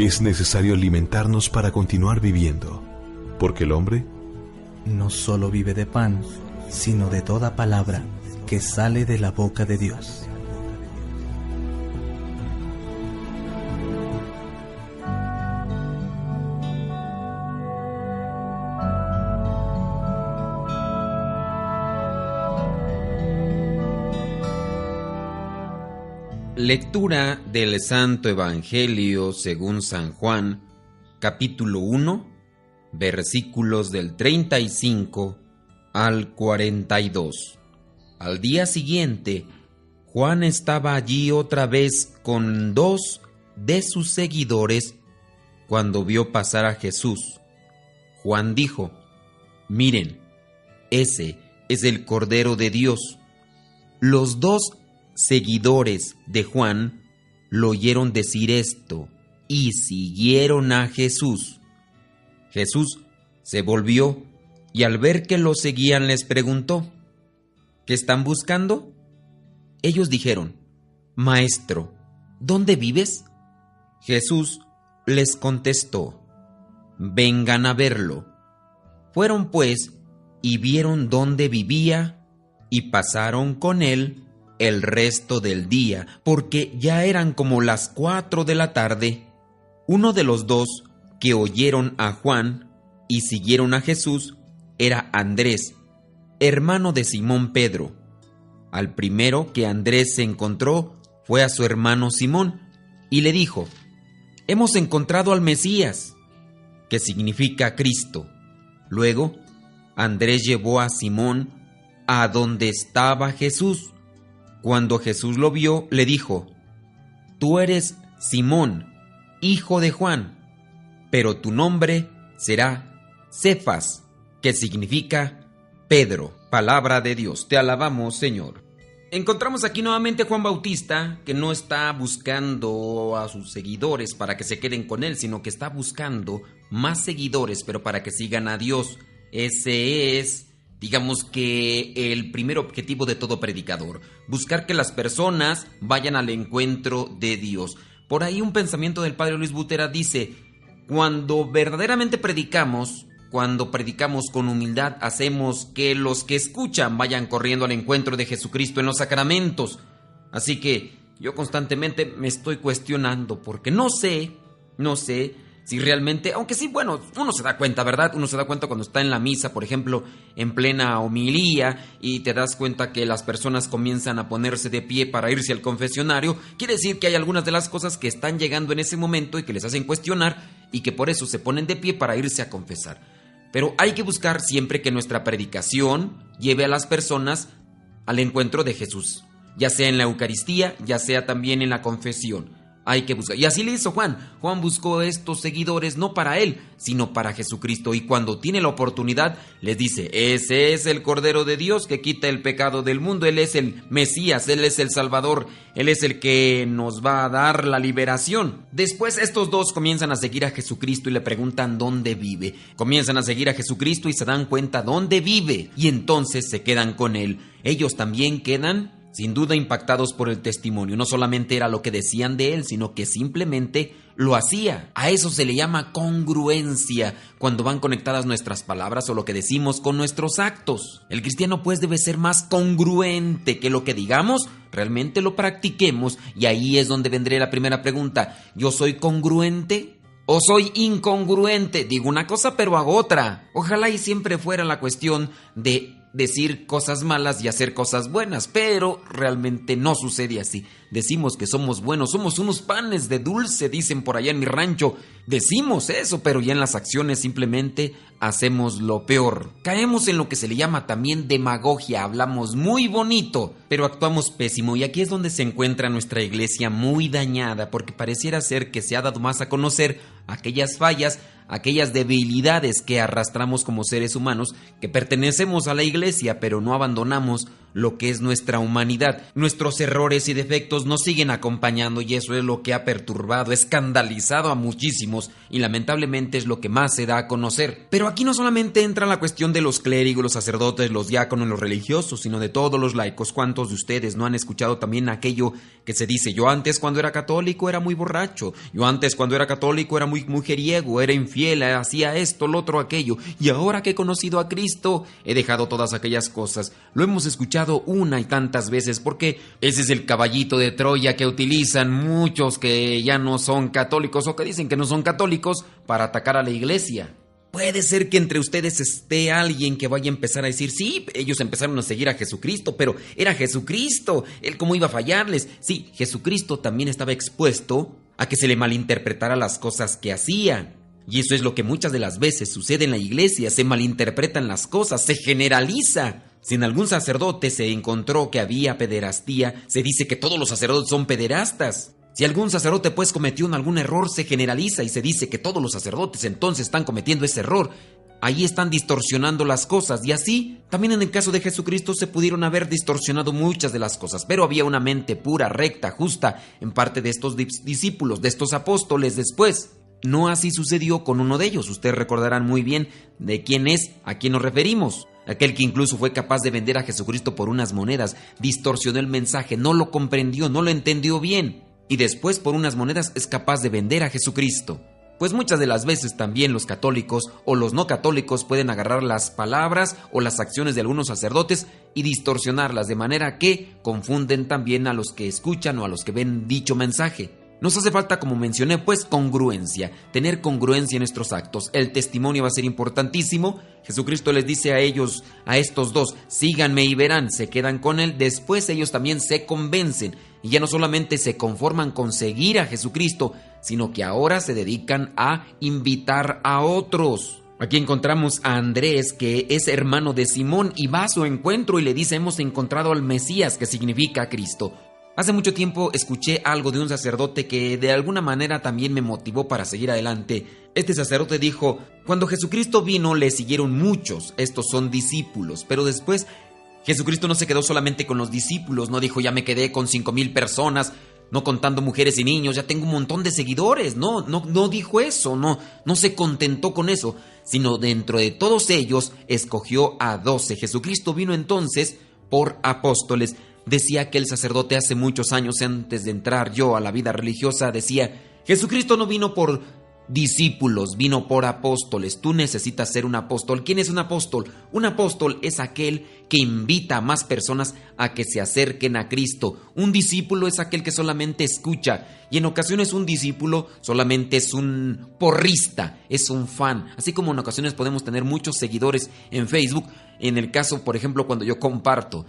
Es necesario alimentarnos para continuar viviendo, porque el hombre no solo vive de pan, sino de toda palabra que sale de la boca de Dios. Lectura del Santo Evangelio según San Juan, capítulo 1, versículos del 35 al 42. Al día siguiente, Juan estaba allí otra vez con 2 de sus seguidores cuando vio pasar a Jesús. Juan dijo: «Miren, ese es el Cordero de Dios». Los 2 seguidores de Juan lo oyeron decir esto y siguieron a Jesús. Jesús se volvió y al ver que lo seguían les preguntó: ¿qué están buscando? Ellos dijeron: «Maestro, ¿dónde vives?» Jesús les contestó: «Vengan a verlo». Fueron pues y vieron dónde vivía y pasaron con él el resto del día, porque ya eran como las 4 de la tarde. Uno de los 2 que oyeron a Juan y siguieron a Jesús era Andrés, hermano de Simón Pedro. Al primero que Andrés se encontró fue a su hermano Simón y le dijo: «Hemos encontrado al Mesías», que significa Cristo. Luego, Andrés llevó a Simón a donde estaba Jesús. Cuando Jesús lo vio, le dijo: «Tú eres Simón, hijo de Juan, pero tu nombre será Cefas», que significa Pedro. Palabra de Dios, te alabamos, Señor. Encontramos aquí nuevamente a Juan Bautista, que no está buscando a sus seguidores para que se queden con él, sino que está buscando más seguidores, pero para que sigan a Dios. Ese es, digamos que, el primer objetivo de todo predicador: buscar que las personas vayan al encuentro de Dios. Por ahí un pensamiento del padre Luis Butera dice: cuando verdaderamente predicamos, cuando predicamos con humildad, hacemos que los que escuchan vayan corriendo al encuentro de Jesucristo en los sacramentos. Así que yo constantemente me estoy cuestionando, porque no sé si realmente, aunque sí, bueno, uno se da cuenta, ¿verdad? Uno se da cuenta cuando está en la misa, por ejemplo, en plena homilía, y te das cuenta que las personas comienzan a ponerse de pie para irse al confesionario. Quiere decir que hay algunas de las cosas que están llegando en ese momento y que les hacen cuestionar, y que por eso se ponen de pie para irse a confesar. Pero hay que buscar siempre que nuestra predicación lleve a las personas al encuentro de Jesús, ya sea en la Eucaristía, ya sea también en la confesión. Hay que buscar. Y así le hizo Juan. Juan buscó estos seguidores no para él, sino para Jesucristo. Y cuando tiene la oportunidad, les dice: ese es el Cordero de Dios que quita el pecado del mundo. Él es el Mesías, Él es el Salvador, Él es el que nos va a dar la liberación. Después estos 2 comienzan a seguir a Jesucristo y le preguntan dónde vive. Comienzan a seguir a Jesucristo y se dan cuenta dónde vive. Y entonces se quedan con Él. Ellos también quedan sin duda impactados por el testimonio. No solamente era lo que decían de él, sino que simplemente lo hacía. A eso se le llama congruencia, cuando van conectadas nuestras palabras o lo que decimos con nuestros actos. El cristiano pues debe ser más congruente, que lo que digamos realmente lo practiquemos. Y ahí es donde vendría la primera pregunta: ¿yo soy congruente o soy incongruente? Digo una cosa pero hago otra. Ojalá y siempre fuera la cuestión de decir cosas malas y hacer cosas buenas, pero realmente no sucede así. Decimos que somos buenos, somos unos panes de dulce, dicen por allá en mi rancho. Decimos eso, pero ya en las acciones simplemente hacemos lo peor. Caemos en lo que se le llama también demagogia. Hablamos muy bonito, pero actuamos pésimo. Y aquí es donde se encuentra nuestra iglesia muy dañada, porque pareciera ser que se ha dado más a conocer aquellas fallas, aquellas debilidades que arrastramos como seres humanos, que pertenecemos a la iglesia, pero no abandonamos lo que es nuestra humanidad. Nuestros errores y defectos nos siguen acompañando y eso es lo que ha perturbado, escandalizado a muchísimos y lamentablemente es lo que más se da a conocer. Pero aquí no solamente entra la cuestión de los clérigos, los sacerdotes, los diáconos, los religiosos, sino de todos los laicos. ¿Cuántos de ustedes no han escuchado también aquello que se dice: yo antes cuando era católico era muy borracho, yo antes cuando era católico era muy mujeriego, era infiel, hacía esto, lo otro, aquello, y ahora que he conocido a Cristo he dejado todas aquellas cosas? Lo hemos escuchado una y tantas veces porque ese es el caballito de Troya que utilizan muchos que ya no son católicos o que dicen que no son católicos para atacar a la iglesia. Puede ser que entre ustedes esté alguien que vaya a empezar a decir: sí, ellos empezaron a seguir a Jesucristo, pero era Jesucristo, ¿él cómo iba a fallarles? Sí, Jesucristo también estaba expuesto a que se le malinterpretara las cosas que hacía. Y eso es lo que muchas de las veces sucede en la iglesia: se malinterpretan las cosas, se generaliza. Si en algún sacerdote se encontró que había pederastía, se dice que todos los sacerdotes son pederastas. Si algún sacerdote pues cometió algún error, se generaliza y se dice que todos los sacerdotes entonces están cometiendo ese error. Ahí están distorsionando las cosas y así, también en el caso de Jesucristo se pudieron haber distorsionado muchas de las cosas, pero había una mente pura, recta, justa en parte de estos discípulos, de estos apóstoles después. No así sucedió con uno de ellos. Ustedes recordarán muy bien de quién es, a quién nos referimos. Aquel que incluso fue capaz de vender a Jesucristo por unas monedas, distorsionó el mensaje, no lo comprendió, no lo entendió bien. Y después por unas monedas es capaz de vender a Jesucristo. Pues muchas de las veces también los católicos o los no católicos pueden agarrar las palabras o las acciones de algunos sacerdotes y distorsionarlas de manera que confunden también a los que escuchan o a los que ven dicho mensaje. Nos hace falta, como mencioné, pues congruencia, tener congruencia en nuestros actos. El testimonio va a ser importantísimo. Jesucristo les dice a ellos, a estos dos: síganme y verán. Se quedan con él, después ellos también se convencen y ya no solamente se conforman con seguir a Jesucristo, sino que ahora se dedican a invitar a otros. Aquí encontramos a Andrés, que es hermano de Simón, y va a su encuentro y le dice: hemos encontrado al Mesías, que significa Cristo. Hace mucho tiempo escuché algo de un sacerdote que de alguna manera también me motivó para seguir adelante. Este sacerdote dijo: cuando Jesucristo vino le siguieron muchos, estos son discípulos, pero después Jesucristo no se quedó solamente con los discípulos, no dijo: ya me quedé con 5,000 personas, no contando mujeres y niños, ya tengo un montón de seguidores. No dijo eso, no se contentó con eso, sino dentro de todos ellos escogió a 12. Jesucristo vino entonces por apóstoles. Decía aquel sacerdote hace muchos años, antes de entrar yo a la vida religiosa, decía: Jesucristo no vino por discípulos, vino por apóstoles. Tú necesitas ser un apóstol. ¿Quién es un apóstol? Un apóstol es aquel que invita a más personas a que se acerquen a Cristo. Un discípulo es aquel que solamente escucha, y en ocasiones un discípulo solamente es un porrista, es un fan. Así como en ocasiones podemos tener muchos seguidores en Facebook. En el caso, por ejemplo, cuando yo comparto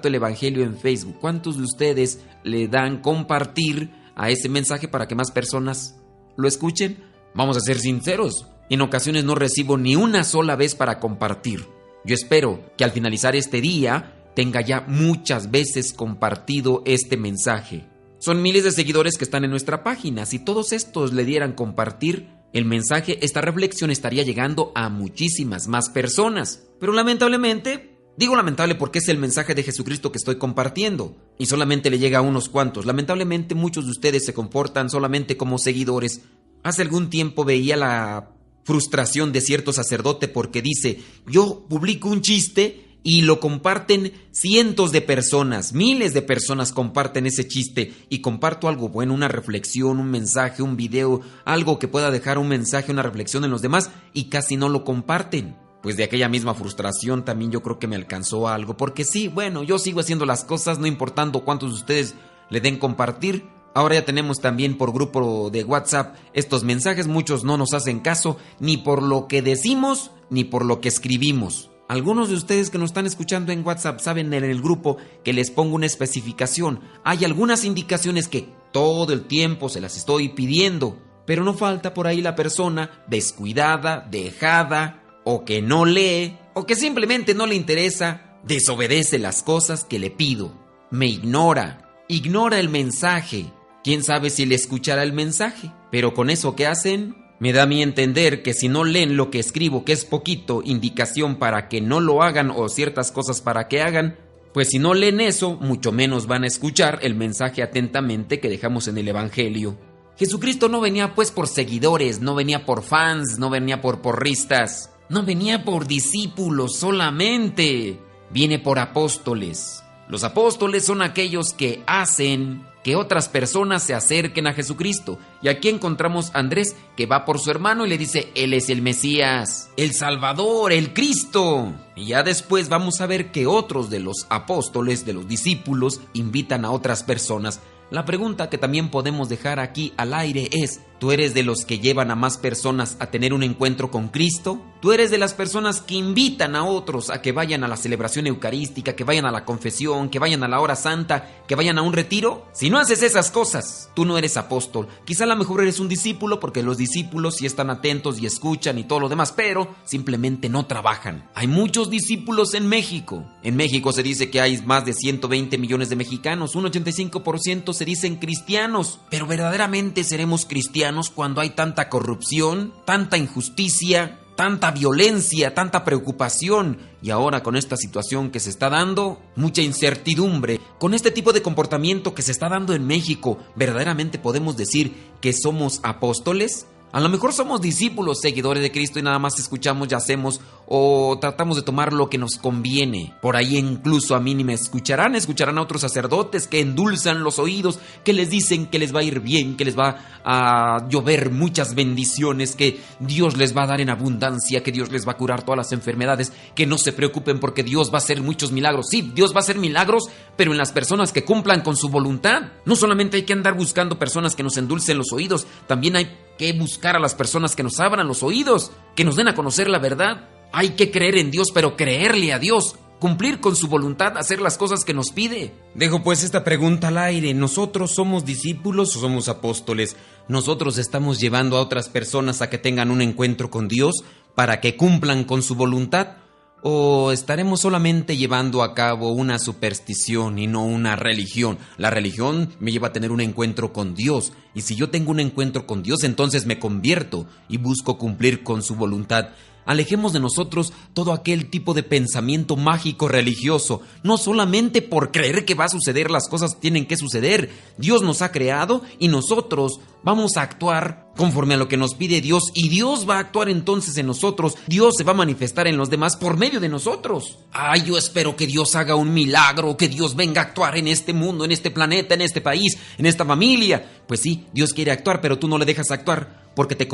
el evangelio en Facebook, ¿cuántos de ustedes le dan compartir a ese mensaje para que más personas lo escuchen? Vamos a ser sinceros, en ocasiones no recibo ni una sola vez para compartir. Yo espero que al finalizar este día tenga ya muchas veces compartido este mensaje. Son miles de seguidores que están en nuestra página. Si todos estos le dieran compartir el mensaje, esta reflexión estaría llegando a muchísimas más personas. Pero lamentablemente, digo lamentable porque es el mensaje de Jesucristo que estoy compartiendo y solamente le llega a unos cuantos. Lamentablemente muchos de ustedes se comportan solamente como seguidores. Hace algún tiempo veía la frustración de cierto sacerdote porque dice: yo publico un chiste y lo comparten cientos de personas, miles de personas comparten ese chiste, y comparto algo bueno, una reflexión, un mensaje, un video, algo que pueda dejar un mensaje, una reflexión en los demás, y casi no lo comparten. Pues de aquella misma frustración también yo creo que me alcanzó algo, porque sí, bueno, yo sigo haciendo las cosas no importando cuántos de ustedes le den compartir. Ahora ya tenemos también por grupo de WhatsApp estos mensajes, muchos no nos hacen caso ni por lo que decimos ni por lo que escribimos. Algunos de ustedes que nos están escuchando en WhatsApp saben en el grupo que les pongo una especificación. Hay algunas indicaciones que todo el tiempo se las estoy pidiendo, pero no falta por ahí la persona descuidada, dejada, o que no lee, o que simplemente no le interesa, desobedece las cosas que le pido, me ignora el mensaje. ¿Quién sabe si le escuchará el mensaje? Pero con eso que hacen, me da a mí entender que si no leen lo que escribo, que es poquito, indicación para que no lo hagan o ciertas cosas para que hagan, pues si no leen eso, mucho menos van a escuchar el mensaje atentamente que dejamos en el Evangelio. Jesucristo no venía pues por seguidores, no venía por fans, no venía por porristas, no venía por discípulos solamente, viene por apóstoles. Los apóstoles son aquellos que hacen que otras personas se acerquen a Jesucristo. Y aquí encontramos a Andrés, que va por su hermano y le dice: Él es el Mesías, el Salvador, el Cristo. Y ya después vamos a ver que otros de los apóstoles, de los discípulos, invitan a otras personas. La pregunta que también podemos dejar aquí al aire es: ¿tú eres de los que llevan a más personas a tener un encuentro con Cristo? ¿Tú eres de las personas que invitan a otros a que vayan a la celebración eucarística, que vayan a la confesión, que vayan a la hora santa, que vayan a un retiro? Si no haces esas cosas, tú no eres apóstol. Quizá a lo mejor eres un discípulo, porque los discípulos sí están atentos y escuchan y todo lo demás, pero simplemente no trabajan. Hay muchos discípulos en México. En México se dice que hay más de 120 millones de mexicanos, un 85% se dicen cristianos, pero verdaderamente seremos cristianos cuando hay tanta corrupción, tanta injusticia, tanta violencia, tanta preocupación, y ahora con esta situación que se está dando, mucha incertidumbre. Con este tipo de comportamiento que se está dando en México, ¿verdaderamente podemos decir que somos apóstoles? A lo mejor somos discípulos, seguidores de Cristo, y nada más escuchamos y hacemos, o tratamos de tomar lo que nos conviene. Por ahí incluso a mí ni me escucharán a otros sacerdotes que endulzan los oídos, que les dicen que les va a ir bien, que les va a llover muchas bendiciones, que Dios les va a dar en abundancia, que Dios les va a curar todas las enfermedades, que no se preocupen porque Dios va a hacer muchos milagros. Sí, Dios va a hacer milagros, pero en las personas que cumplan con su voluntad. No solamente hay que andar buscando personas que nos endulcen los oídos, también hay que buscar a las personas que nos abran los oídos, que nos den a conocer la verdad. Hay que creer en Dios, pero creerle a Dios, cumplir con su voluntad, hacer las cosas que nos pide. Dejo pues esta pregunta al aire: ¿nosotros somos discípulos o somos apóstoles? ¿Nosotros estamos llevando a otras personas a que tengan un encuentro con Dios para que cumplan con su voluntad? ¿O estaremos solamente llevando a cabo una superstición y no una religión? La religión me lleva a tener un encuentro con Dios, y si yo tengo un encuentro con Dios, entonces me convierto y busco cumplir con su voluntad. Alejemos de nosotros todo aquel tipo de pensamiento mágico religioso. No solamente por creer que va a suceder, las cosas tienen que suceder. Dios nos ha creado y nosotros vamos a actuar conforme a lo que nos pide Dios, y Dios va a actuar entonces en nosotros. Dios se va a manifestar en los demás por medio de nosotros. Ay, yo espero que Dios haga un milagro, que Dios venga a actuar en este mundo, en este planeta, en este país, en esta familia. Pues sí, Dios quiere actuar, pero tú no le dejas actuar porque te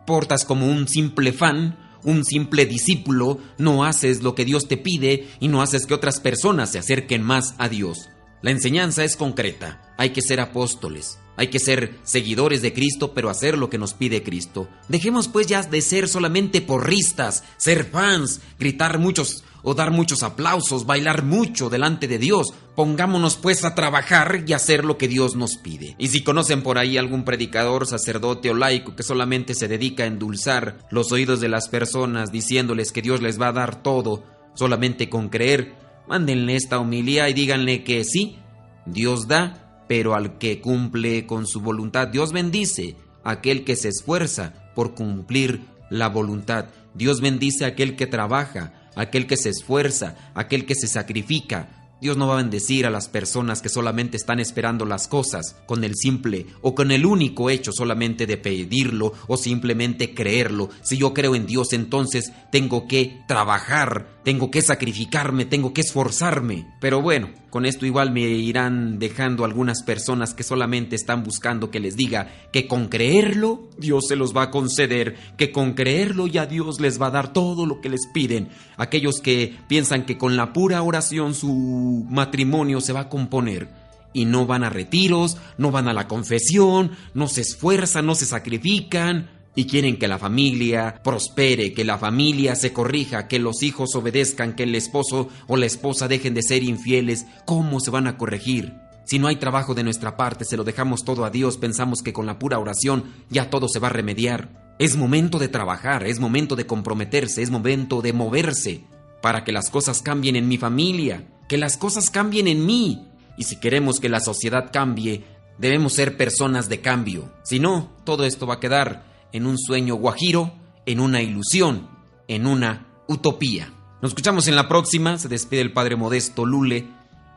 portas como un simple fan, un simple discípulo, no haces lo que Dios te pide y no haces que otras personas se acerquen más a Dios. La enseñanza es concreta: hay que ser apóstoles, hay que ser seguidores de Cristo, pero hacer lo que nos pide Cristo. Dejemos pues ya de ser solamente porristas, ser fans, gritar muchos o dar muchos aplausos, bailar mucho delante de Dios. Pongámonos pues a trabajar y hacer lo que Dios nos pide. Y si conocen por ahí algún predicador, sacerdote o laico que solamente se dedica a endulzar los oídos de las personas diciéndoles que Dios les va a dar todo solamente con creer, mándenle esta homilía y díganle que sí, Dios da, pero al que cumple con su voluntad. Dios bendice a aquel que se esfuerza por cumplir la voluntad. Dios bendice a aquel que trabaja, aquel que se esfuerza, aquel que se sacrifica. Dios no va a bendecir a las personas que solamente están esperando las cosas con el simple o con el único hecho solamente de pedirlo o simplemente creerlo. Si yo creo en Dios, entonces tengo que trabajar, tengo que sacrificarme, tengo que esforzarme. Pero bueno, con esto igual me irán dejando algunas personas que solamente están buscando que les diga que con creerlo Dios se los va a conceder, que con creerlo ya Dios les va a dar todo lo que les piden. Aquellos que piensan que con la pura oración su matrimonio se va a componer y no van a retiros, no van a la confesión, no se esfuerzan, no se sacrifican y quieren que la familia prospere, que la familia se corrija, que los hijos obedezcan, que el esposo o la esposa dejen de ser infieles. ¿Cómo se van a corregir? Si no hay trabajo de nuestra parte, se lo dejamos todo a Dios, pensamos que con la pura oración ya todo se va a remediar. Es momento de trabajar, es momento de comprometerse, es momento de moverse para que las cosas cambien en mi familia, que las cosas cambien en mí. Y si queremos que la sociedad cambie, Debemos ser personas de cambio. Si no, todo esto va a quedar en un sueño guajiro, en una ilusión, en una utopía. Nos escuchamos en la próxima. Se despide el Padre Modesto Lule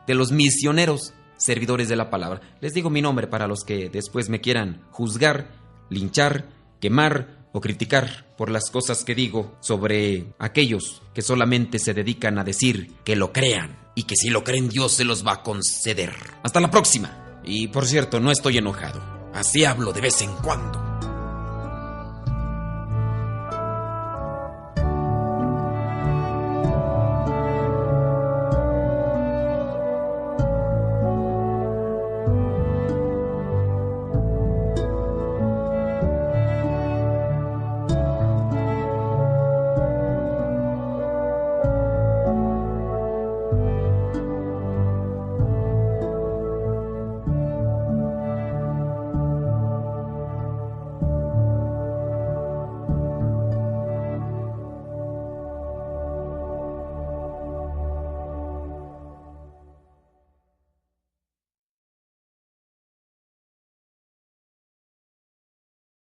de los misioneros, servidores de la palabra. Les digo mi nombre para los que después me quieran juzgar, linchar, quemar o criticar por las cosas que digo sobre aquellos que solamente se dedican a decir que lo crean y que si lo creen Dios se los va a conceder. Hasta la próxima. Y por cierto, no estoy enojado. Así hablo de vez en cuando.